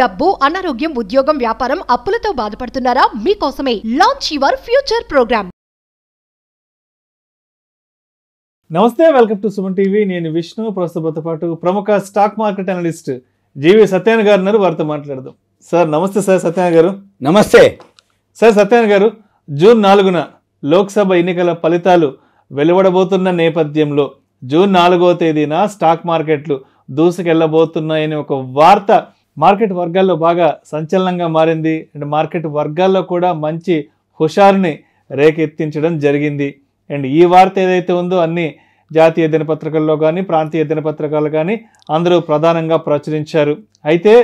డబ్బు, అనారోగ్యం, ఉద్యోగం, వ్యాపారం, అప్పులతో బాధపడుతున్నారా? మీకోసమే లాంచ్ యువర్ ఫ్యూచర్ ప్రోగ్రామ్. నమస్తే, వెల్కమ్ టు సుమన్ టీవీ. నేను విష్ణు. ప్రస్తుతంతో పాటు ప్రముఖ స్టాక్ మార్కెట్ అనలిస్ట్ జీవి సత్యనారాయణ గారు ఉన్నారు. వారితో మాట్లాడదాం. సార్ నమస్తే. సార్ సత్యనారాయణ గారు నమస్తే. సార్ సత్యనారాయణ గారు, జూన్ 4న లోక్సభ ఎన్నికల ఫలితాలు వెలువడబోతున్న నేపథ్యంలో జూన్ 4వ తేదీన స్టాక్ మార్కెట్లు దూసుకెళ్లబోతున్నాయని ఒక వార్త మార్కెట్ వర్గాల్లో బాగా సంచలనంగా మారింది. అండ్ మార్కెట్ వర్గాల్లో కూడా మంచి హుషారుని రేకెత్తించడం జరిగింది. అండ్ ఈ వార్త ఏదైతే ఉందో అన్ని జాతీయ దినపత్రికల్లో కానీ ప్రాంతీయ దినపత్రికలు కానీ అందరూ ప్రధానంగా ప్రచురించారు. అయితే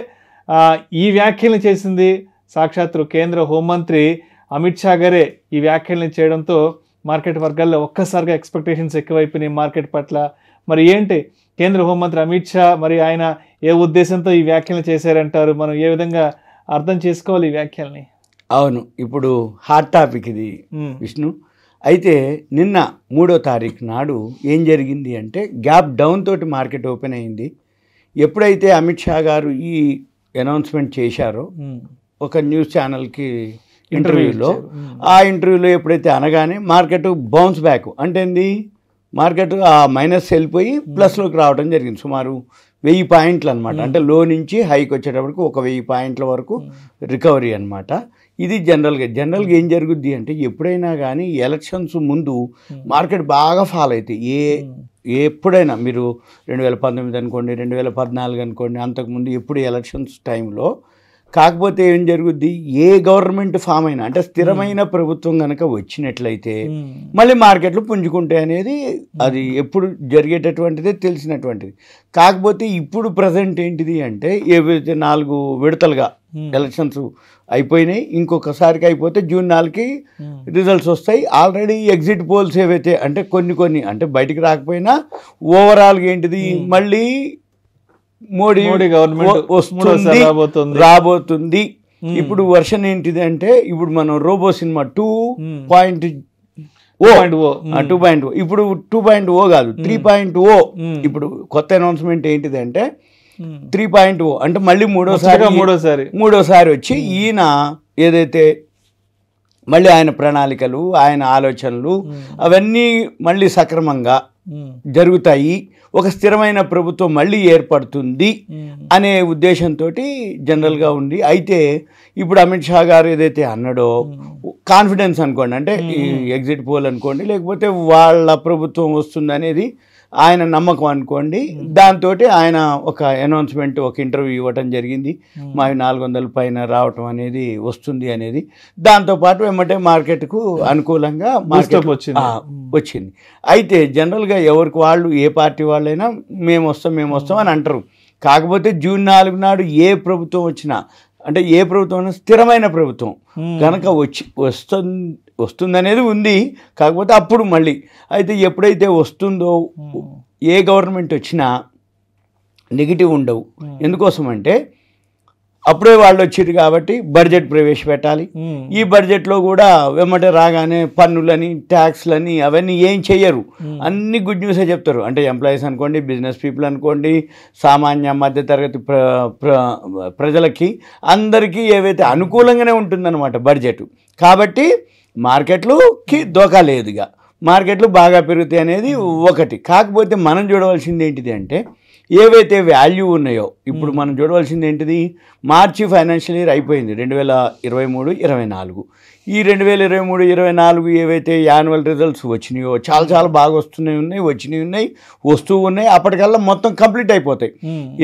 ఈ వ్యాఖ్యలు చేసింది సాక్షాత్తు కేంద్ర హోంమంత్రి అమిత్ షా గారే. ఈ వ్యాఖ్యలను చేయడంతో మార్కెట్ వర్గాల్లో ఒక్కసారిగా ఎక్స్పెక్టేషన్స్ ఎక్కువైపోయినాయి మార్కెట్ పట్ల. మరి ఏంటి కేంద్ర హోంమంత్రి అమిత్ షా, మరి ఆయన ఏ ఉద్దేశంతో ఈ వ్యాఖ్యలు చేశారంటారు? మనం ఏ విధంగా అర్థం చేసుకోవాలి ఈ వ్యాఖ్యల్ని? అవును, ఇప్పుడు హాట్ టాపిక్ ఇది విష్ణు. అయితే నిన్న 3వ తారీఖు నాడు ఏం జరిగింది అంటే గ్యాప్ డౌన్ తోటి మార్కెట్ ఓపెన్ అయింది. ఎప్పుడైతే అమిత్ షా గారు ఈ అనౌన్స్మెంట్ చేశారో ఒక న్యూస్ ఛానల్కి ఇంటర్వ్యూలో, ఆ ఇంటర్వ్యూలో ఎప్పుడైతే అనగానే మార్కెట్ బౌన్స్ బ్యాక్ అంటే ఏంది, మార్కెట్ ఆ మైనస్ వెళ్ళిపోయి ప్లస్లోకి రావడం జరిగింది. సుమారు 1000 పాయింట్లు అనమాట. అంటే లో నుంచి హైకి వచ్చేటప్పటికి 1000 పాయింట్ల వరకు రికవరీ అనమాట. ఇది జనరల్గా ఏం జరుగుద్ది అంటే ఎప్పుడైనా కానీ ఎలక్షన్స్ ముందు మార్కెట్ బాగా ఫాల్ అవుతాయి. ఎప్పుడైనా మీరు 2019 అనుకోండి, 2014 అనుకోండి, అంతకుముందు ఎప్పుడు ఎలక్షన్స్ టైంలో. కాకపోతే ఏం జరుగుద్ది, ఏ గవర్నమెంట్ ఫామ్ అయినా అంటే స్థిరమైన ప్రభుత్వం కనుక వచ్చినట్లయితే మళ్ళీ మార్కెట్లు పుంజుకుంటాయి అనేది అది ఎప్పుడు జరిగేటటువంటిదే, తెలిసినటువంటిది. కాకపోతే ఇప్పుడు ప్రజెంట్ ఏంటిది అంటే ఏవైతే 4 విడతలుగా ఎలక్షన్స్ అయిపోయినాయి, ఇంకొకసారికి అయిపోతే జూన్ 4కి రిజల్ట్స్ వస్తాయి. ఆల్రెడీ ఎగ్జిట్ పోల్స్ ఏవైతే అంటే కొన్ని అంటే బయటికి రాకపోయినా ఓవరాల్గా ఏంటిది మళ్ళీ మోడీ గవర్నమెంట్ రాబోతుంది. ఇప్పుడు వర్షన్ ఏంటిది అంటే ఇప్పుడు మనం రోబో సినిమా 2.0 ఇప్పుడు 2.0 కాదు 3.0. ఇప్పుడు కొత్త అనౌన్స్మెంట్ ఏంటిది అంటే 3.0 అంటే మళ్ళీ మూడోసారి వచ్చి ఈయన ఏదైతే మళ్ళీ ఆయన ప్రణాళికలు, ఆయన ఆలోచనలు అవన్నీ మళ్ళీ సక్రమంగా జరుగుతాయి, ఒక స్థిరమైన ప్రభుత్వం మళ్ళీ ఏర్పడుతుంది అనే ఉద్దేశంతో జనరల్గా ఉంది. అయితే ఇప్పుడు అమిత్ షా గారు ఏదైతే అన్నాడో కాన్ఫిడెన్స్ అనుకోండి, అంటే ఈ ఎగ్జిట్ పోల్ అనుకోండి, లేకపోతే వాళ్ళ ప్రభుత్వం వస్తుంది అనేది ఆయన నమ్మకం అనుకోండి. దాంతో ఆయన ఒక అనౌన్స్మెంట్, ఒక ఇంటర్వ్యూ ఇవ్వటం జరిగింది. మావి 400 పైన రావటం అనేది వస్తుంది అనేది. దాంతోపాటు వెంబటే మార్కెట్కు అనుకూలంగా మార్కెట్ వచ్చింది. అయితే జనరల్గా ఎవరికి వాళ్ళు, ఏ పార్టీ వాళ్ళైనా మేము వస్తాం అని అంటారు. కాకపోతే జూన్ 4 నాడు ఏ ప్రభుత్వం వచ్చినా, అంటే ఏ ప్రభుత్వం స్థిరమైన ప్రభుత్వం కనుక వస్తుందనేది ఉంది. కాకపోతే అప్పుడు మళ్ళీ అయితే ఎప్పుడైతే వస్తుందో ఏ గవర్నమెంట్ వచ్చినా నెగిటివ్ ఉండవు. ఎందుకోసం అంటే అప్పుడే వాళ్ళు వచ్చారు కాబట్టి బడ్జెట్ ప్రవేశపెట్టాలి. ఈ బడ్జెట్లో కూడా వెమ్మటే రాగానే పన్నులని, ట్యాక్స్లని అవన్నీ ఏం చెయ్యరు, అన్ని గుడ్ న్యూసే చెప్తారు. అంటే ఎంప్లాయీస్ అనుకోండి, బిజినెస్ పీపుల్ అనుకోండి, సామాన్య మధ్యతరగతి ప్రజలకి అందరికీ ఏవైతే అనుకూలంగానే ఉంటుందన్నమాట బడ్జెట్. కాబట్టి మార్కెట్లుకి దోకా లేదుగా, మార్కెట్లు బాగా పెరుగుతాయి అనేది ఒకటి. కాకపోతే మనం చూడవలసింది ఏంటిది అంటే ఏవైతే వాల్యూ ఉన్నాయో ఇప్పుడు మనం చూడవలసింది ఏంటిది, మార్చి ఫైనాన్షియల్ ఇయర్ అయిపోయింది 2023-24. ఈ 2023-24 ఏవైతే యాన్యువల్ రిజల్ట్స్ వచ్చినాయో చాలా బాగా వస్తూ ఉన్నాయి. అప్పటికల్లా మొత్తం కంప్లీట్ అయిపోతాయి.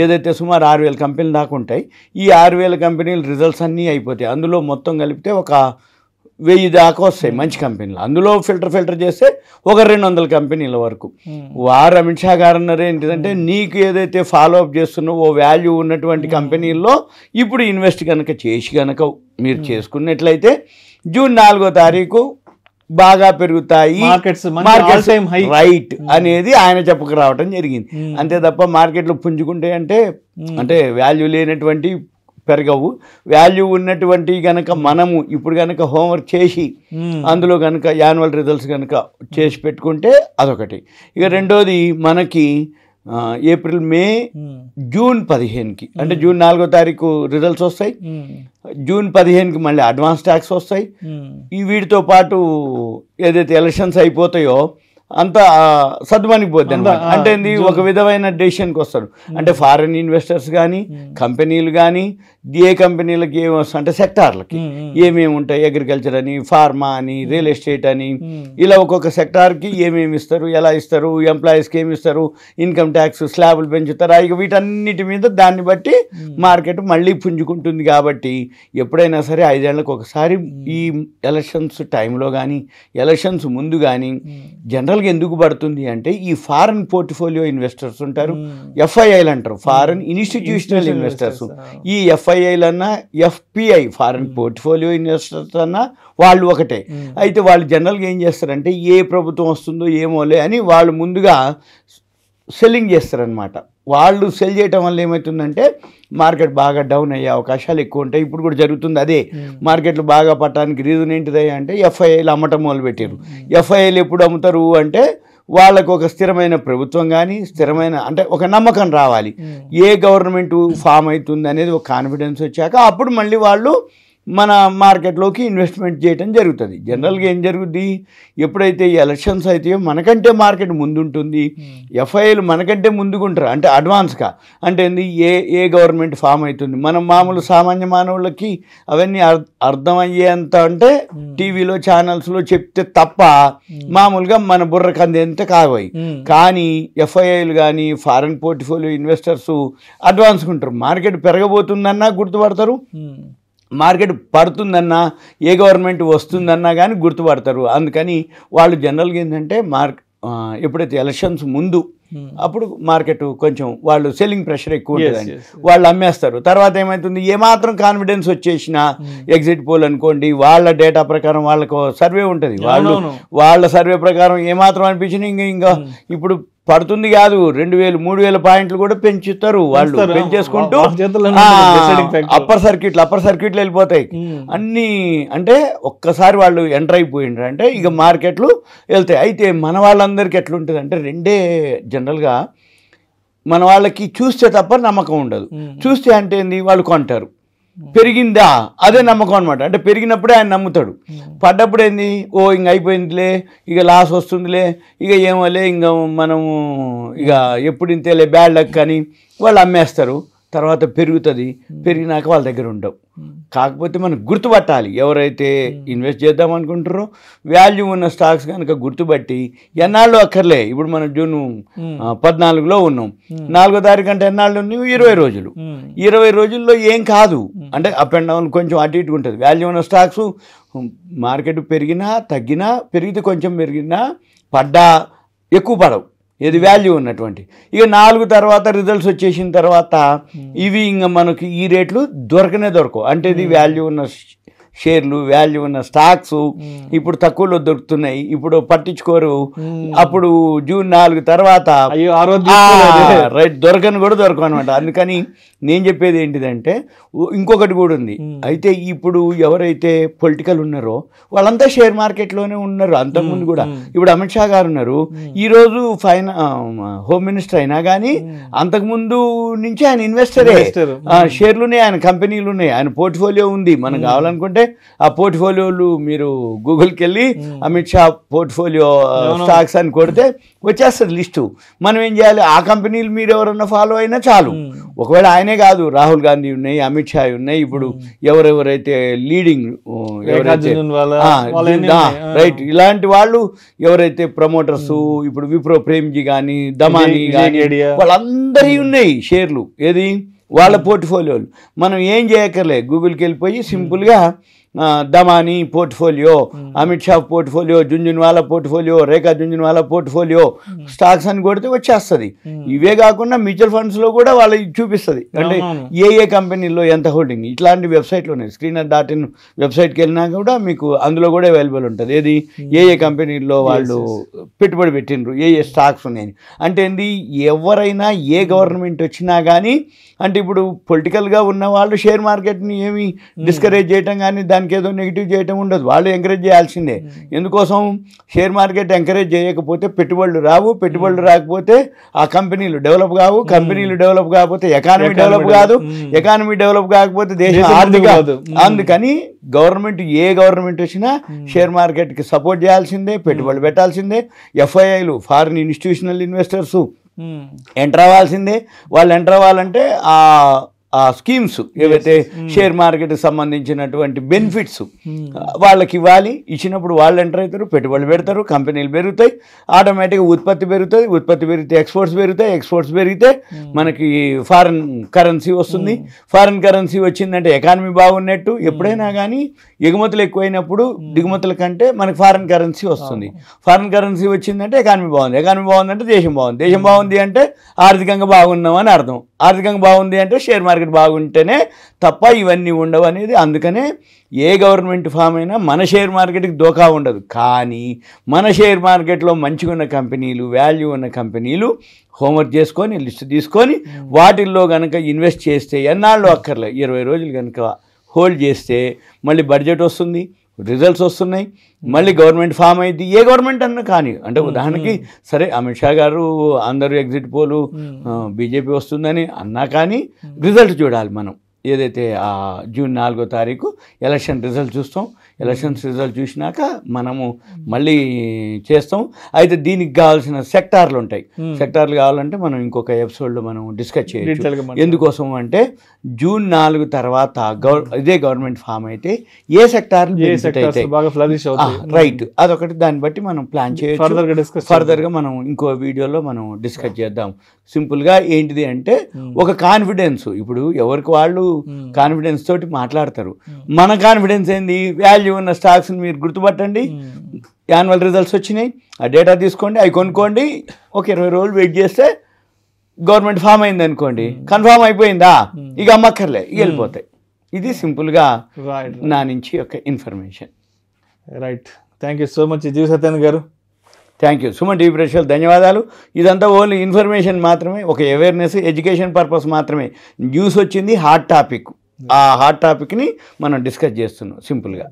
ఏదైతే సుమారు 6000 కంపెనీలు దాకా ఉంటాయి, ఈ 6000 కంపెనీల రిజల్ట్స్ అన్నీ అయిపోతాయి. అందులో మొత్తం కలిపితే ఒక 1000 దాకా వస్తాయి మంచి కంపెనీలు. అందులో ఫిల్టర్ చేస్తే ఒక 200 కంపెనీల వరకు. వారు అమిత్ షా గారు అన్నారు ఏంటిదంటే నీకు ఏదైతే ఫాలో అప్ చేస్తున్నావో వాల్యూ ఉన్నటువంటి కంపెనీల్లో ఇప్పుడు ఇన్వెస్ట్ కనుక మీరు చేసుకున్నట్లయితే జూన్ 4వ తారీఖు బాగా పెరుగుతాయి మార్కెట్స్ రైట్ అనేది ఆయన చెప్పక రావటం జరిగింది. అంతే తప్ప మార్కెట్లు పుంజుకుంటే అంటే వాల్యూ లేనటువంటి పెరగవు. వాల్యూ ఉన్నటువంటి కనుక మనము ఇప్పుడు కనుక హోంవర్క్ చేసి అందులో కనుక యాన్యువల్ రిజల్ట్స్ కనుక చేసి పెట్టుకుంటే అదొకటి. ఇక రెండోది మనకి ఏప్రిల్ మే జూన్ 15కి అంటే జూన్ 4వ తారీఖు రిజల్ట్స్ వస్తాయి, జూన్ 15కి మళ్ళీ అడ్వాన్స్ ట్యాక్స్ వస్తాయి. ఈ వీటితో పాటు ఏదైతే ఎలక్షన్స్ అయిపోతాయో అంతా సద్దుమణిపోద్ది అనమాట. అంటే ఒక విధమైన డెసిషన్కి వస్తారు. అంటే ఫారెన్ ఇన్వెస్టర్స్ కానీ కంపెనీలు కానీ ఏ కంపెనీలకి ఏమి వస్తాయి అంటే సెక్టార్లకి ఏమేమి ఉంటాయి, అగ్రికల్చర్ అని, ఫార్మా అని, రియల్ ఎస్టేట్ అని, ఇలా ఒక్కొక్క సెక్టార్కి ఏమేమి ఇస్తారు, ఎలా ఇస్తారు, ఎంప్లాయీస్కి ఏమి ఇస్తారు, ఇన్కమ్ ట్యాక్స్ స్లాబులు పెంచుతారా, ఇక వీటన్నిటి మీద దాన్ని బట్టి మార్కెట్ మళ్ళీ పుంజుకుంటుంది. కాబట్టి ఎప్పుడైనా సరే 5 ఏళ్లకు ఒకసారి ఈ ఎలక్షన్స్ టైంలో కానీ ఎలక్షన్స్ ముందు కానీ జనరల్గా ఎందుకు పడుతుంది అంటే ఈ ఫారెన్ పోర్ట్ఫోలియో ఇన్వెస్టర్స్ ఉంటారు, ఎఫ్ఐఐలు అంటారు, ఫారెన్ ఇన్స్టిట్యూషనల్ ఇన్వెస్టర్స్. ఈ ఎఫ్ఐఐలు అన్నా ఎఫ్పిఐ ఫారెన్ పోర్ట్ఫోలియో ఇన్వెస్టర్స్ అన్నా వాళ్ళు ఒకటే. అయితే వాళ్ళు జనరల్గా ఏం చేస్తారంటే ఏ ప్రభుత్వం వస్తుందో ఏమోలే అని వాళ్ళు ముందుగా సెల్లింగ్ చేస్తారనమాట. వాళ్ళు సెల్ చేయటం వల్ల ఏమవుతుందంటే మార్కెట్ బాగా డౌన్ అయ్యే అవకాశాలు ఎక్కువ ఉంటాయి. ఇప్పుడు కూడా జరుగుతుంది అదే. మార్కెట్లు బాగా పట్టడానికి రీజన్ ఏంటిదయ్యా అంటే ఎఫ్ఐఐలు అమ్మటం మొదలుపెట్టారు. ఎఫ్ఐఐలు ఎప్పుడు అమ్ముతారు అంటే వాళ్ళకు ఒక స్థిరమైన ప్రభుత్వం కానీ స్థిరమైన అంటే ఒక నమ్మకం రావాలి, ఏ గవర్నమెంట్ ఫామ్ అవుతుంది అనేది ఒక కాన్ఫిడెన్స్ వచ్చాక అప్పుడు మళ్ళీ వాళ్ళు మన మార్కెట్లోకి ఇన్వెస్ట్మెంట్ చేయడం జరుగుతుంది. జనరల్గా ఏం జరుగుద్ది, ఎప్పుడైతే ఈ ఎలక్షన్స్ అయితే మనకంటే మార్కెట్ ముందుంటుంది, ఎఫ్ఐఐలు మనకంటే ముందుకుంటారు అంటే అడ్వాన్స్గా. అంటే ఏ గవర్నమెంట్ ఫామ్ అవుతుంది, మనం మామూలు సామాన్య మానవులకి అవన్నీ అర్థమయ్యేంత అంటే టీవీలో ఛానల్స్లో చెప్తే తప్ప మామూలుగా మన బుర్రకు అందేంత కావాలి. కానీ ఎఫ్ఐఐలు కానీ ఫారెన్ పోర్ట్ఫోలియో ఇన్వెస్టర్స్ అడ్వాన్స్గా ఉంటారు. మార్కెట్ పెరగబోతుందన్నా గుర్తుపడతారు, మార్కెట్ పడుతుందన్నా ఏ గవర్నమెంట్ వస్తుందన్నా కానీ గుర్తుపడతారు. అందుకని వాళ్ళు జనరల్గా ఏంటంటే ఎప్పుడైతే ఎలక్షన్స్ ముందు అప్పుడు మార్కెట్ కొంచెం వాళ్ళు సెల్లింగ్ ప్రెషర్ ఎక్కువ ఉంటుందని వాళ్ళు అమ్మేస్తారు. తర్వాత ఏమవుతుంది, ఏమాత్రం కాన్ఫిడెన్స్ వచ్చేసినా ఎగ్జిట్ పోల్ అనుకోండి, వాళ్ళ డేటా ప్రకారం వాళ్ళకు సర్వే ఉంటుంది, వాళ్ళ సర్వే ప్రకారం ఏమాత్రం అనిపించినా ఇంకా ఇప్పుడు పడుతుంది కాదు 2000-3000 పాయింట్లు కూడా పెంచుతారు వాళ్ళు, పెంచేసుకుంటూ అప్పర్ సర్క్యూట్లు వెళ్ళిపోతాయి అన్నీ. అంటే ఒక్కసారి వాళ్ళు ఎంటర్ అయిపోయిండ్రు అంటే ఇక మార్కెట్లు వెళ్తాయి. అయితే మన వాళ్ళందరికీ ఎట్లుంటుంది అంటే రెండే జనరల్గా, మన వాళ్ళకి చూస్తే తప్ప నమ్మకం ఉండదు. చూస్తే అంటే ఏంది, వాళ్ళు కొంటారు, పెరిగిందా అదే నమ్మకం అనమాట. అంటే పెరిగినప్పుడే ఆయన నమ్ముతాడు, పడ్డప్పుడు ఏంది ఇంక అయిపోయిందిలే, ఇక లాస్ వస్తుందిలే, ఇక ఏమోలే, ఇంకా మనము ఇక ఎప్పుడు ఇంతేలే బ్యాడ్ లక్ అని వాళ్ళు అమ్మేస్తారు. తర్వాత పెరుగుతుంది, పెరిగినాక వాళ్ళ దగ్గర ఉండవు. కాకపోతే మనం గుర్తుపట్టాలి, ఎవరైతే ఇన్వెస్ట్ చేద్దాం అనుకుంటారో వాల్యూ ఉన్న స్టాక్స్ కనుక గుర్తుపట్టి ఎన్నాళ్ళు అక్కర్లే. ఇప్పుడు మనం జూన్ 14లో ఉన్నాం, 4వ తారీఖు అంటే ఎన్నాళ్ళు ఉన్నాయి, 20 రోజులు. 20 రోజుల్లో ఏం కాదు అంటే అప్ అండ్ డౌన్ కొంచెం అటు ఇటు ఉంటుంది. వాల్యూ ఉన్న స్టాక్స్ మార్కెట్ పెరిగినా తగ్గినా, పెరిగితే కొంచెం పెరిగినా, పడ్డా ఎక్కువ పడవు, ఏది వాల్యూ ఉన్నటువంటి. ఇక 4 తర్వాత రిజల్ట్స్ వచ్చేసిన తర్వాత ఇవి ఇంకా మనకి ఈ రేట్లు దొరకవు. అంటే ఇది వాల్యూ ఉన్న షేర్లు, వాల్యూ ఉన్న స్టాక్స్ ఇప్పుడు తక్కువలో దొరుకుతున్నాయి, ఇప్పుడు పట్టించుకోరు. అప్పుడు జూన్ 4 తర్వాత రైట్ దొరకని కూడా దొరకవు అనమాట. అందుకని నేను చెప్పేది ఏంటిదంటే ఇంకొకటి కూడా ఉంది. అయితే ఇప్పుడు ఎవరైతే పొలిటికల్ ఉన్నారో వాళ్ళంతా షేర్ మార్కెట్లోనే ఉన్నారు అంతకుముందు కూడా. ఇప్పుడు అమిత్ షా గారు ఉన్నారు, ఈరోజు హోమ్ మినిస్టర్ అయినా కానీ అంతకుముందు నుంచి ఆయన ఇన్వెస్టరే, షేర్లునే, ఆయన కంపెనీలు ఉన్నాయి, ఆయన పోర్ట్ఫోలియో ఉంది. మనం కావాలనుకుంటే ఆ పోర్ట్ఫోలియోలు మీరు గూగుల్కి వెళ్ళి అమిత్ షా పోర్ట్ఫోలియో స్టాక్స్ అని కొడితే వచ్చేస్తుంది లిస్టు. మనం ఏం చేయాలి, ఆ కంపెనీలు మీరు ఎవరన్నా ఫాలో అయినా చాలు. ఒకవేళ ఆయనే కాదు, రాహుల్ గాంధీ ఉన్నాయి, అమిత్ షా ఉన్నాయి, ఇప్పుడు ఎవరెవరైతే లీడింగ్ రైట్ ఇలాంటి వాళ్ళు ఎవరైతే ప్రమోటర్స్, ఇప్పుడు విప్రో ప్రేమ్జీ కానీ, దమాని కానీ, వాళ్ళందరి ఉన్నాయి షేర్లు, ఏది వాళ్ళ పోర్ట్ఫోలియోలు. మనం ఏం చేయక్కర్లే, గూగుల్కి వెళ్ళిపోయి సింపుల్గా Damani portfolio, Amit Shah portfolio, Jhunjhunwala portfolio, Rekha Jhunjhunwala portfolio stocks అని కొడితే వచ్చేస్తుంది. ఇవే కాకుండా మ్యూచువల్ ఫండ్స్లో కూడా వాళ్ళకి చూపిస్తుంది, అంటే ఏ కంపెనీల్లో ఎంత హోల్డింగ్. ఇట్లాంటి వెబ్సైట్లు ఉన్నాయి, screener.in వెబ్సైట్కి వెళ్ళినా కూడా మీకు అందులో కూడా అవైలబుల్ ఉంటుంది, ఏది ఏ కంపెనీల్లో వాళ్ళు పెట్టుబడి పెట్టినరు, ఏ స్టాక్స్ ఉన్నాయని. అంటే ఏంది, ఎవరైనా ఏ గవర్నమెంట్ వచ్చినా కానీ అంటే ఇప్పుడు పొలిటికల్గా ఉన్న వాళ్ళు షేర్ మార్కెట్ని ఏమి డిస్కరేజ్ చేయటం కానీ దానికి ఏదో నెగిటివ్ చేయటం ఉండదు, వాళ్ళు ఎంకరేజ్ చేయాల్సిందే. ఎందుకోసం షేర్ మార్కెట్ ఎంకరేజ్ చేయకపోతే పెట్టుబడులు రావు, పెట్టుబడులు రాకపోతే ఆ కంపెనీలు డెవలప్ కావు, కంపెనీలు డెవలప్ కాకపోతే ఎకానమీ డెవలప్ కాదు, ఎకానమీ డెవలప్ కాకపోతే దేశం ఆర్థిక. అందుకని ఏ గవర్నమెంట్ వచ్చినా షేర్ మార్కెట్కి సపోర్ట్ చేయాల్సిందే, పెట్టుబడులు పెట్టాల్సిందే. ఎఫ్ఐఐలు ఫారిన్ ఇన్స్టిట్యూషనల్ ఇన్వెస్టర్స్ ఎంటర్ అవ్వాల్సిందే. వాళ్ళు ఎంటర్ అవ్వాలంటే ఆ స్కీమ్స్ ఏవైతే షేర్ మార్కెట్కి సంబంధించినటువంటి బెనిఫిట్స్ వాళ్ళకి ఇవ్వాలి. ఇచ్చినప్పుడు వాళ్ళు ఎంటర్ అవుతారు, పెట్టుబడులు పెడతారు, కంపెనీలు పెరుగుతాయి, ఆటోమేటిక్గా ఉత్పత్తి పెరుగుతుంది, ఉత్పత్తి పెరిగితే ఎక్స్పోర్ట్స్ పెరుగుతాయి, ఎక్స్పోర్ట్స్ పెరిగితే మనకి ఫారిన్ కరెన్సీ వస్తుంది. ఫారిన్ కరెన్సీ వచ్చిందంటే ఎకానమీ బాగున్నట్టు. ఎప్పుడైనా కానీ ఎగుమతులు ఎక్కువైనప్పుడు దిగుమతుల కంటే మనకి ఫారిన్ కరెన్సీ వస్తుంది. ఫారిన్ కరెన్సీ వచ్చిందంటే ఎకానమీ బాగుంది, ఎకానమీ బాగుందంటే దేశం బాగుంది, దేశం బాగుంది అంటే ఆర్థికంగా బాగున్నాం అని అర్థం, ఆర్థికంగా బాగుంది అంటే షేర్ మార్కెట్ బాగుంటేనే తప్ప ఇవన్నీ ఉండవు అనేది. అందుకనే ఏ గవర్నమెంట్ ఫామ్ అయినా మన షేర్ మార్కెట్కి దోకా ఉండదు. కానీ మన షేర్ మార్కెట్లో మంచిగా ఉన్న కంపెనీలు, వాల్యూ ఉన్న కంపెనీలు హోంవర్క్ చేసుకొని లిస్ట్ తీసుకొని వాటిల్లో కనుక ఇన్వెస్ట్ చేస్తే ఎన్నాళ్ళు అక్కర్లే 20 రోజులు కనుక హోల్డ్ చేస్తే మళ్ళీ బడ్జెట్ వస్తుంది, రిజల్ట్స్ వస్తున్నాయి, మళ్ళీ గవర్నమెంట్ ఫామ్ అయింది. ఏ గవర్నమెంట్ అన్నా కానీ, అంటే ఉదాహరణకి సరే అమిత్ షా గారు అందరూ ఎగ్జిట్ పోలు బీజేపీ వస్తుందని అన్నా కానీ రిజల్ట్ చూడాలి మనం. ఏదైతే జూన్ 4వ తారీఖు ఎలక్షన్ రిజల్ట్ చూస్తాం, ఎలక్షన్స్ రిజల్ట్ చూసినాక మనము మళ్ళీ చేస్తాం. అయితే దీనికి కావాల్సిన సెక్టార్లు ఉంటాయి. సెక్టార్లు కావాలంటే మనం ఇంకొక ఎపిసోడ్లో మనం డిస్కస్ చేయొచ్చు. ఎందుకోసం అంటే జూన్ 4 తర్వాత ఇదే గవర్నమెంట్ ఫామ్ అయితే ఏ సెక్టార్లు రైట్ అదొకటి, దాన్ని బట్టి మనం ప్లాన్ చేయొచ్చు. ఫర్దర్గా మనం ఇంకో వీడియోలో మనం డిస్కస్ చేద్దాం. సింపుల్గా ఏంటిది అంటే ఒక కాన్ఫిడెన్స్, ఇప్పుడు ఎవరికి వాళ్ళు కాన్ఫిడెన్స్ తోటి మాట్లాడతారు. మన కాన్ఫిడెన్స్ ఏంది? వాల్యూ ఉన్న స్టాక్స్ని మీరు గుర్తుపట్టండి, యాన్యువల్ రిజల్ట్స్ వచ్చినాయి, ఆ డేటా తీసుకోండి, అవి కొనుక్కోండి, ఒక 20 రోజులు వెయిట్ చేస్తే గవర్నమెంట్ ఫామ్ అయింది అనుకోండి, కన్ఫామ్ అయిపోయిందా, ఇక అమ్మక్కర్లే, ఇక వెళ్ళిపోతాయి. ఇది సింపుల్గా నా నుంచి ఒక information. Right, thank you so much G V Satyan గారు. Thank you. సుమన్ టీవీ ప్రేక్షకులు ధన్యవాదాలు. ఇదంతా ఓన్లీ ఇన్ఫర్మేషన్ మాత్రమే, ఒక అవేర్నెస్, ఎడ్యుకేషన్ పర్పస్ మాత్రమే. న్యూస్ వచ్చింది, హాట్ టాపిక్, ఆ హాట్ టాపిక్ని మనం డిస్కస్ చేస్తున్నాం సింపుల్గా.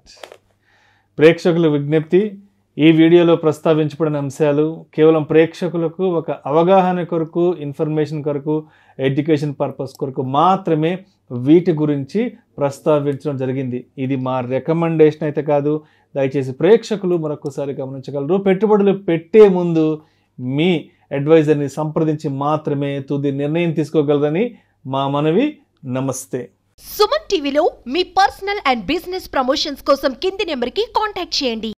ప్రేక్షకుల విజ్ఞప్తి, ఈ వీడియోలో ప్రస్తావించబడిన అంశాలు కేవలం ప్రేక్షకులకు ఒక అవగాహన కొరకు, ఇన్ఫర్మేషన్ కొరకు, ఎడ్యుకేషన్ పర్పస్ కొరకు మాత్రమే వీటి గురించి ప్రస్తావించడం జరిగింది. ఇది మా రికమెండేషన్ అయితే కాదు. దయచేసి ప్రేక్షకులు మరొకసారి గమనించగలరు. పెట్టుబడులు పెట్టే ముందు మీ అడ్వైజర్ని సంప్రదించి మాత్రమే తుది నిర్ణయం తీసుకోగలరని మా మనవి. నమస్తే. సుమన్ టీవీలో మీ పర్సనల్ అండ్ బిజినెస్ ప్రమోషన్స్ కోసం కింది నెంబర్కి కాంటాక్ట్ చేయండి.